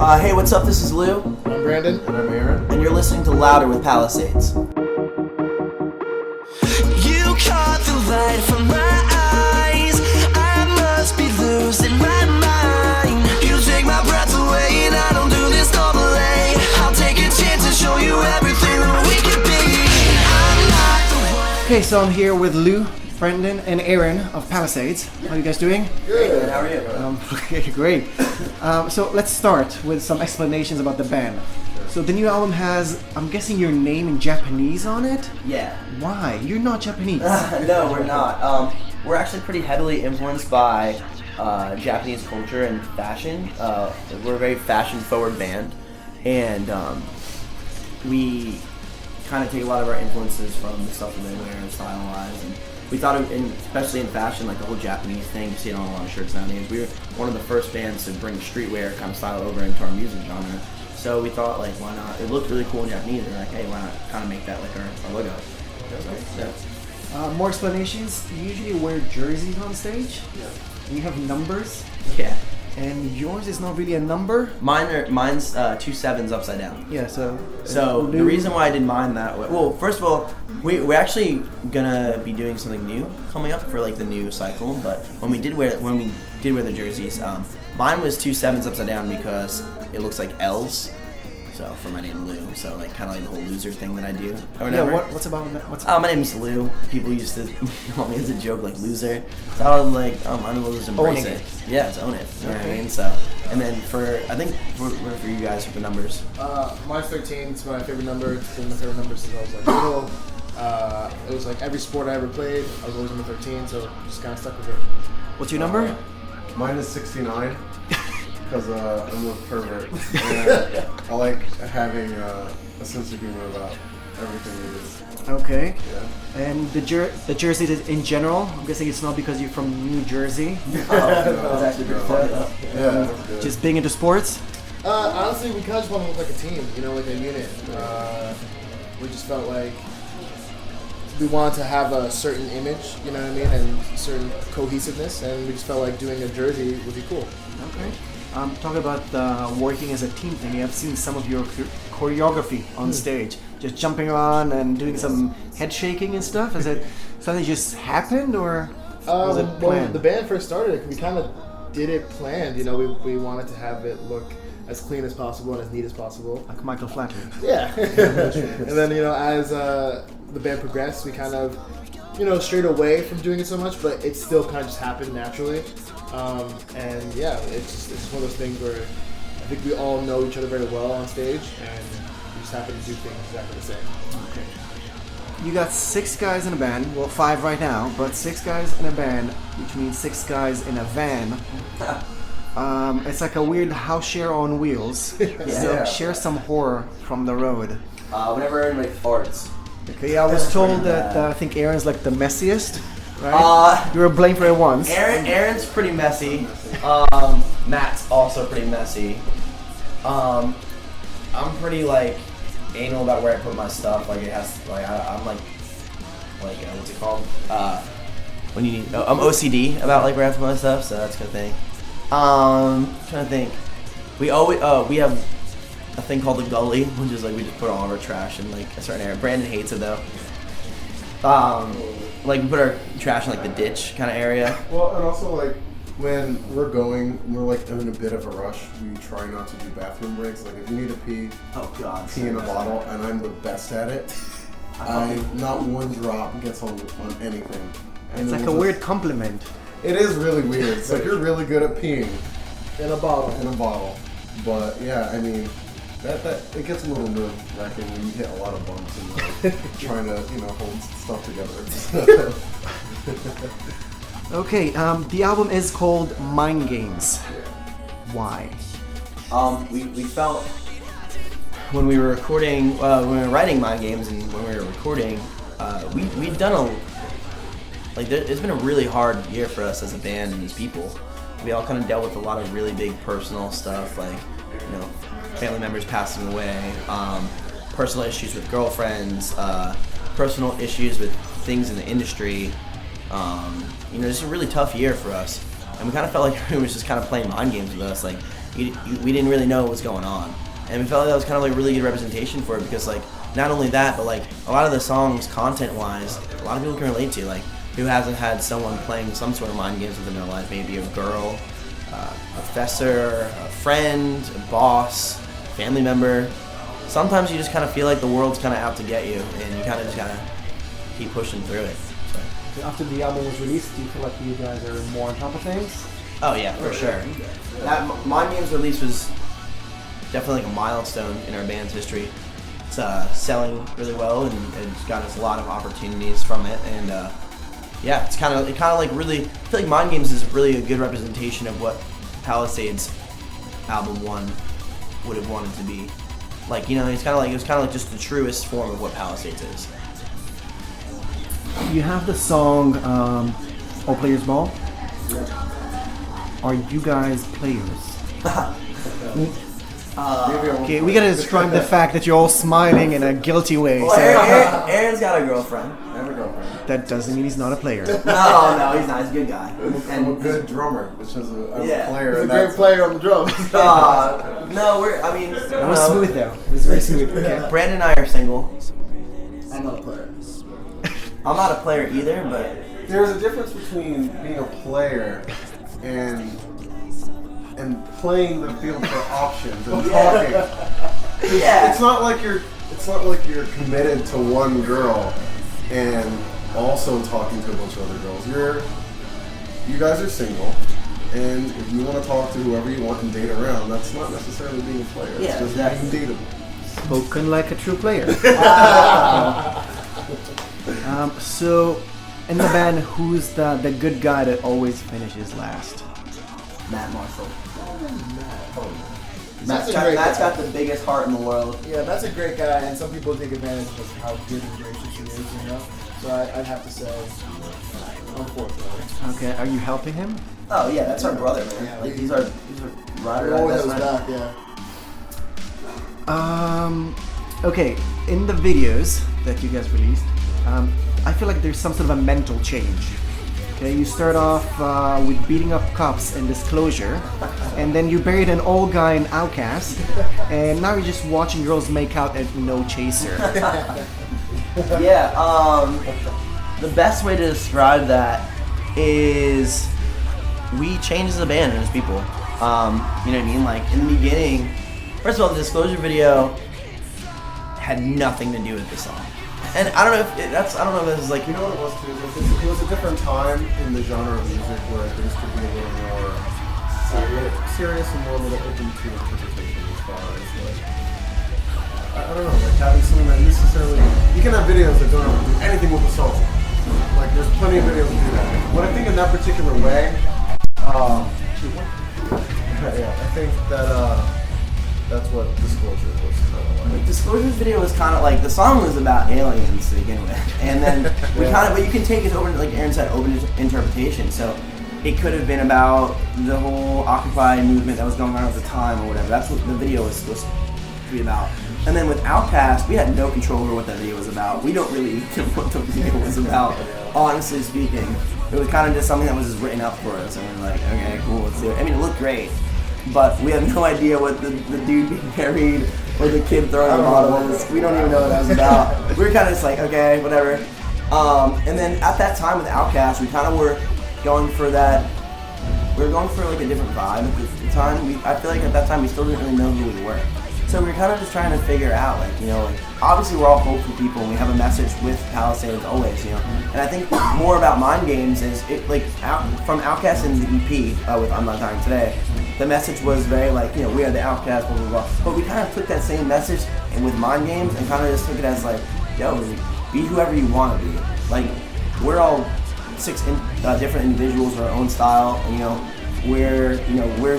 Hey, what's up? This is Lou. I'm Brandon. And I'm Aaron. And you're listening to Louder with Palisades. You caught the light from my eyes. I must be losing my mind. You take my breath away and I don't do this normally. I'll take a chance to show you everything that we could be. I'm not the one. Okay, so I'm here with Lou, Brandon, and Aaron of Palisades. How are you guys doing? Good. How are you? Okay, great. So let's start with some explanations about the band. So the new album has, I'm guessing, your name in Japanese on it? Yeah. Why? You're not Japanese. No, we're not. We're actually pretty heavily influenced by Japanese culture and fashion. We're a very fashion-forward band, and we kind of take a lot of our influences from the stuff that they wear and style-wise. And we thought, especially in fashion, like the whole Japanese thing, you see it on a lot of shirts nowadays. We were one of the first bands to bring streetwear kind of style over into our music genre. So we thought, like, why not? It looked really cool in Japanese. We're like, hey, why not kind of make that like our logo? So, More explanations. You usually wear jerseys on stage. Yeah. And you have numbers. yeah. And yours is not really a number. Mine's 2 sevens upside down. Yeah, so The Lou- reason why I did mine that way, well, first of all, we're actually gonna be doing something new coming up for like the new cycle. But when we did wear the jerseys, mine was 2 sevens upside down because it looks like L's. So for my name Lou, so like kind of like the whole loser thing that I do. Or Yeah, whatever. what's about that? What's My name's Lou. People used to call me as a joke like loser. So I was like, I'm gonna just embrace Owning it. it. Yeah, it's own it. You know what I Okay. mean? So, and then for you guys with the numbers. Mine's 13. It's my favorite number. It's been my favorite number since I was like little. It was like every sport I ever played, I was always number 13, so just kind of stuck with it. What's your number? Mine is 69 because I'm a pervert. And I like having a sense of humor about everything we do. Okay. Yeah. And the jersey in general, I'm guessing it's not because you're from New Jersey. That's actually pretty funny though. Yeah, that's good. Just being into sports. Honestly, we kind of just want to look like a team, like a unit. We just felt like we wanted to have a certain image, you know what I mean, and certain cohesiveness, and we just felt like doing a jersey would be cool. Okay. Talking about working as a team thing, I've seen some of your choreography on stage, just jumping around and doing some head shaking and stuff. Is it something just happened or was it When planned? the band first started, we kind of did it planned. We wanted to have it look as clean as possible and as neat as possible. Like Michael Flatley. Yeah. And then, as the band progressed, we kind of, strayed away from doing it so much, but it still kind of just happened naturally. And yeah, it's just one of those things where I think we all know each other very well on stage, and we just happen to do things exactly the same. Okay. You got 6 guys in a band, well 5 right now, but 6 guys in a band, which means 6 guys in a van. It's like a weird house share on wheels. So Yeah. share some horror from the road. Whenever anybody farts. Okay, I was told that I think Aaron's like the messiest, right? You were blamed for it once. Aaron's pretty messy. Matt's also pretty messy. I'm pretty like anal about where I put my stuff. Like it has, like I'm like what's it called? When you need, I'm OCD about like where I put my stuff, so that's a good thing. Trying to think. We have a thing called the gully, which is like we just put all of our trash in like a certain area. Brandon hates it though. Like we put our trash in like the ditch kind of area. Well, and also like when we're like in a bit of a rush. We try not to do bathroom breaks. Like if you need to pee, Oh god. pee in a bottle, and I'm the best at it. Not one drop gets on anything. And It's then like a we'll weird compliment. It is really weird. It's like you're really good at peeing In a bottle. in a bottle, but yeah, I mean. That it gets a little nerve-wracking when you hit a lot of bumps and like, trying to hold stuff together. Okay, the album is called Mind Games. Why? We felt when we were recording, when we were writing Mind Games and when we were recording, we'd done it's been a really hard year for us as a band and as people. We all kind of dealt with a lot of really big personal stuff, like family members passing away, personal issues with girlfriends, personal issues with things in the industry. It's a really tough year for us, and we kind of felt like everyone was just kind of playing mind games with us. Like, we didn't really know what was going on, and we felt like that was kind of like a really good representation for it because like not only that, but like a lot of the songs content-wise, a lot of people can relate to. Like, who hasn't had someone playing some sort of mind games within their life? Maybe a girl, a professor, a friend, a boss, family member. Sometimes you just kind of feel like the world's kind of out to get you, and you kind of just kind of keep pushing through it. So. After the album was released, do you feel like you guys are more on top of things? Oh yeah, for sure. That Mind Games release was definitely like a milestone in our band's history. It's selling really well, and it's got us a lot of opportunities from it, and yeah, it kind of like really. I feel like Mind Games is really a good representation of what Palisades album 1 would have wanted to be. Like, you know, it was kind of like just the truest form of what Palisades is. You have the song All Players Ball. Are you guys players? Okay, we gotta describe the fact that you're all smiling in a guilty way. Well, So Aaron's got a girlfriend. I have a girlfriend. that doesn't mean he's not a player. No, he's not. He's a good guy. I'm a good drummer, which is a Yeah. player. He's a and great that's- player on the drums. No, It was smooth though. It was very smooth. Okay. Brandon and I are single. I'm not a player. I'm not a player either, but There's a difference between being a player and playing the field for options and talking. yeah. It's not like you're committed to one girl and also talking to a bunch of other girls. You guys are single, and if you want to talk to whoever you want and date around, that's not necessarily being a player. Yeah, it's just exactly. being dateable. Spoken like a true player. So, in the band, who's the good guy that always finishes last? Matt Marshall. Matt's got the biggest heart in the world. Yeah, that's a great guy, and some people take advantage of how good and gracious he is, you know? So I'd have to say, unfortunately. Okay, are you helping him? Oh yeah, that's our brother, man. Yeah, Like he's our ride or We're die always best at his friend. back, yeah. Okay, in the videos that you guys released, I feel like there's some sort of a mental change. Okay, you start off with beating up cops and Disclosure, and then you buried an old guy in Outcast, and now you're just watching girls make out at No Chaser. Yeah, the best way to describe that is we changed as a band and as people. You know what I mean? Like, in the beginning, first of all, the Disclosure video had nothing to do with the song. And I don't know if this is like, You know what it was too? It was a different time in the genre of music where things could be a little more serious and more a little open to interpretation as far as like, I don't know, like having something that necessarily, you can have videos that don't have to do anything with the song. Like there's plenty of videos that do that. But I think in that particular way, yeah, I think that that's what Disclosure was kind of like. Disclosure's video was kind of like, the song was about aliens to begin with, and then we kind of, but you can take it over, like Aaron said, open interpretation. So it could have been about the whole Occupy movement that was going on at the time or whatever. That's what the video was supposed to be about. And then with Outkast, we had no control over what that video was about. We don't really know what the video was about, honestly speaking. It was kind of just something that was just written up for us, and we're like, okay, cool, let's do it. I mean, it looked great, but we have no idea what the dude being married or the kid throwing the bottle was. We don't even know what that was about. We were kind of just like, okay, whatever. And then at that time with Outkast, we kind of were going for that. We were going for like a different vibe at the time. I feel like at that time we still didn't really know who we were. So we were kind of just trying to figure out, like, you know, like, obviously we're all hopeful people and we have a message with Palisades always, you know. And I think more about Mind Games is, it like, from Outkast and the EP, with I'm Not Dying Today, the message was very like, you know, we are the Outcast, blah, blah, blah. But we kind of took that same message and with Mind Games and kind of just took it as like, yo, be whoever you want to be. Like, we're all six different individuals with our own style, and, you know, we're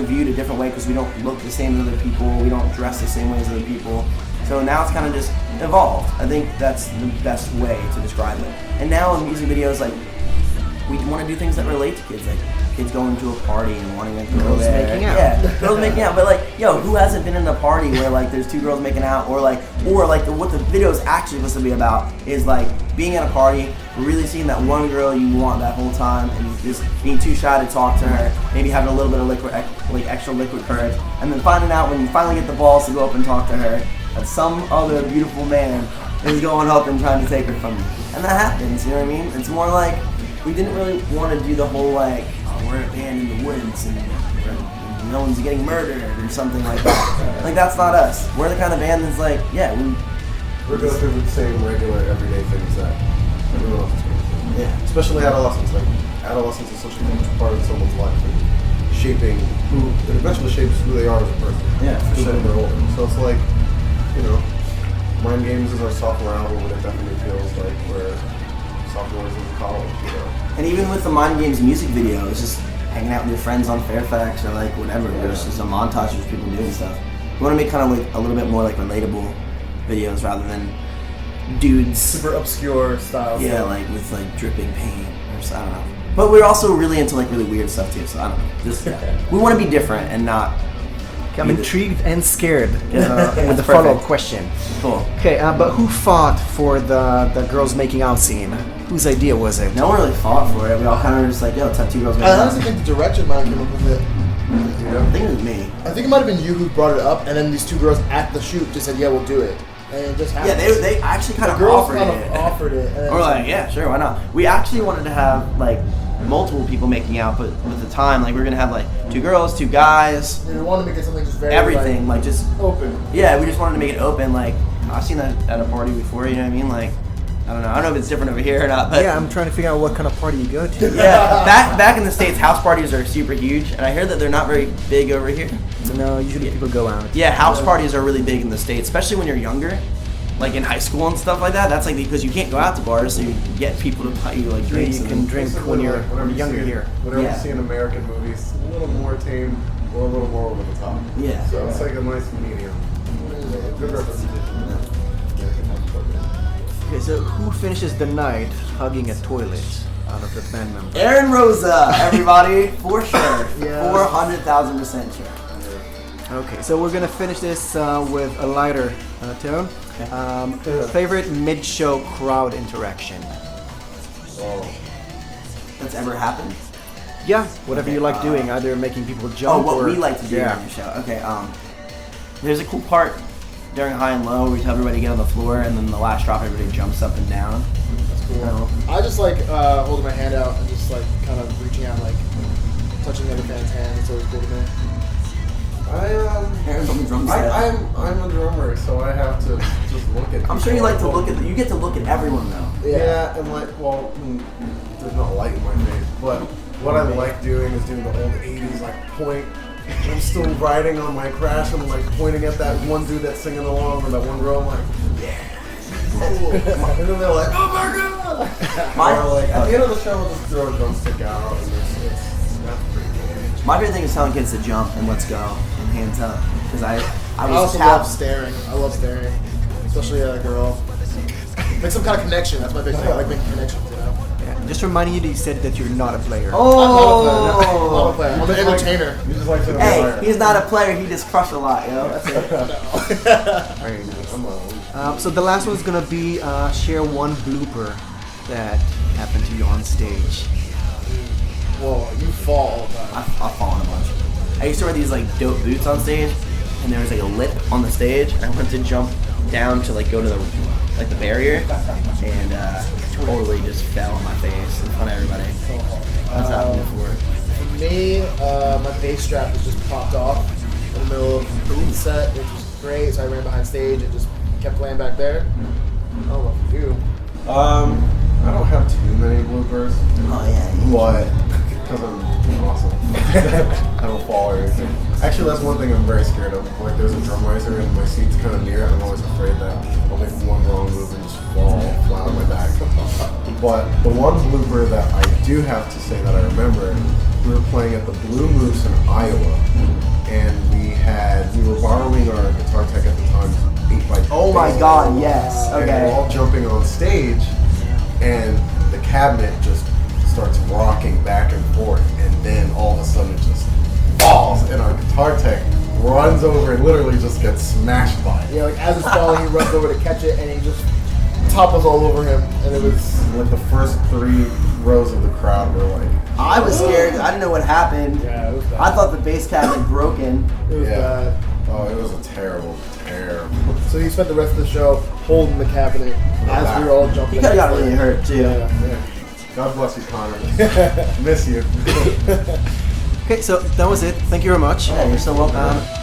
viewed a different way because we don't look the same as other people, we don't dress the same way as other people. So now it's kind of just evolved. I think that's the best way to describe it. And now in music videos, like, we want to do things that relate to kids, like kids going to a party and wanting to go there. Making out. Yeah, girls making out. But like, yo, who hasn't been in a party where like there's two girls making out, or what the video is actually supposed to be about is like being at a party really seeing that one girl you want that whole time, and you just being too shy to talk to her, maybe having a little bit of extra liquid courage, and then finding out when you finally get the balls to go up and talk to her that some other beautiful man is going up and trying to take her from you. And that happens, you know what I mean? It's more like we didn't really want to do the whole like, oh, we're a band in the woods and no one's getting murdered or something like that. Like, that's not us. We're the kind of band that's like, yeah, we're going through the same regular everyday things that everyone else is going through. Yeah. Especially adolescence. Like, adolescence is such a huge part of someone's life and shaping who, it eventually shapes who they are as a person. Yeah, for sure. When they're older. So it's like, you know, Mind Games is our sophomore album, and it definitely feels like we're sophomores in college, you know. And even with the Mind Games music video, it's just hanging out with your friends on Fairfax or like whatever. There's just a montage of people doing stuff. We want to make kind of like a little bit more like relatable videos rather than dudes. Super obscure style. Yeah, like with like dripping paint or so, I don't know. But we're also really into like really weird stuff too, so I don't know. Just we want to be different and not. I'm intrigued and scared with the Perfect. follow-up question. Cool. Okay, but who fought for the girls making out scene? Whose idea was it? No one really fought for it. We all kind of just like, yo, let's have two girls make I out. honestly think the direction might have come up with it. I think it was me. I think it might have been you who brought it up, and then these two girls at the shoot just said, "Yeah, we'll do it," and it just happened. Yeah, they actually kind the of girls offered kind it. of offered it. And then We're like, yeah, sure, why not? We actually wanted to have like multiple people making out, but with the time, like we were gonna have like two girls, two guys, we wanted to make it something just very everything, like just open. yeah. We just wanted to make it open. Like I've seen that at a party before, you know what I mean? Like I don't know if it's different over here or not, but Yeah, I'm trying to figure out what kind of party you go to. yeah. Back in the States, house parties are super huge, and I hear that they're not very big over here. So no, usually people go out. Yeah, house parties are really big in the States, especially when you're younger. Like in high school and stuff like that. That's like because you can't go out to bars, so you get people to buy you like drinks. You and can drink when you're younger here. Whenever Yeah. you see an American movie, it's a little more tame or a little more over the top. Yeah. So it's like a nice medium. Good representation. Okay, so who finishes the night hugging a toilet out of the band members? Aaron Rosa, everybody, for sure. Yeah. 400,000% sure. Okay, so we're gonna finish this with a lighter tone. Favorite mid-show crowd interaction? Oh. That's ever happened? Yeah, whatever Okay, you like doing, either making people jump what or we like to do yeah. on the show. Okay, there's a cool part during High and Low where we tell everybody to get on the floor, and then the last drop, everybody jumps up and down. That's cool. Oh. I just like holding my hand out and just like kind of reaching out, like touching the other fan's hand. It's always cool to me. Aaron's on the drum set. I'm a drummer, so I have to just look at. I'm sure you like to look at. You get to look at everyone though. Yeah, and like, well, there's not light in my face, but what I like doing is doing the old '80s like point. I'm still riding on my crash. I'm like pointing at that one dude that's singing along, or that one girl. I'm like, yeah, cool. And then they're like, oh my god. Or like at the end of the show, I'll just throw a drumstick out, and that's pretty cool. My favorite thing is telling kids to jump and let's go and hands up because I I was also tapped. love staring. I love staring, especially at a girl. Make some kind of connection. That's my big thing. I like making connections. You know. Yeah, just reminding you that you said that you're not a player. I'm not a player. I'm an entertainer. You just like to Hey, he's not a player. He just crushed a lot, yo. That's it. Very nice. I'm So the last one's gonna be share one blooper that happened to you on stage. Whoa, you fall all the time. I've fallen a bunch. I used to wear these like dope boots on stage, and there was like a lip on the stage, and I went to jump down to like go to the barrier, and totally just fell on my face in front of everybody. That's happened before. For me, my bass strap was just popped off in the middle of the set, which was great. So I ran behind stage and just kept playing back there. I don't know if you do. I don't have too many bloopers, Oh yeah. but because I'm awesome, I don't fall or anything. Actually, that's one thing I'm very scared of. Like, there's a drum riser and my seat's kind of near it. I'm always afraid that I'll make one wrong move and just fall flat on my back. But the one blooper that I do have to say that I remember, we were playing at the Blue Moose in Iowa, and we were borrowing our guitar tech at the time, 8x. Oh my God, yes. And Okay. we're all jumping on stage, and the cabinet just starts rocking back and forth, and then all of a sudden it just falls, and our guitar tech runs over and literally just gets smashed by it. Yeah, like as it's falling, he runs over to catch it, and he just top was all over him, and it was. Like the first 3 rows of the crowd were like, I was scared. I didn't know what happened. Yeah, it was bad. I thought the bass cap had broken. It was yeah. bad. Oh, it was a terrible. So he spent the rest of the show holding the cabinet as we were all jumping. He could have got really hurt too. Yeah. God bless you, Connor. Miss you. Okay, so that was it. Thank you very much. Yeah, you're so welcome.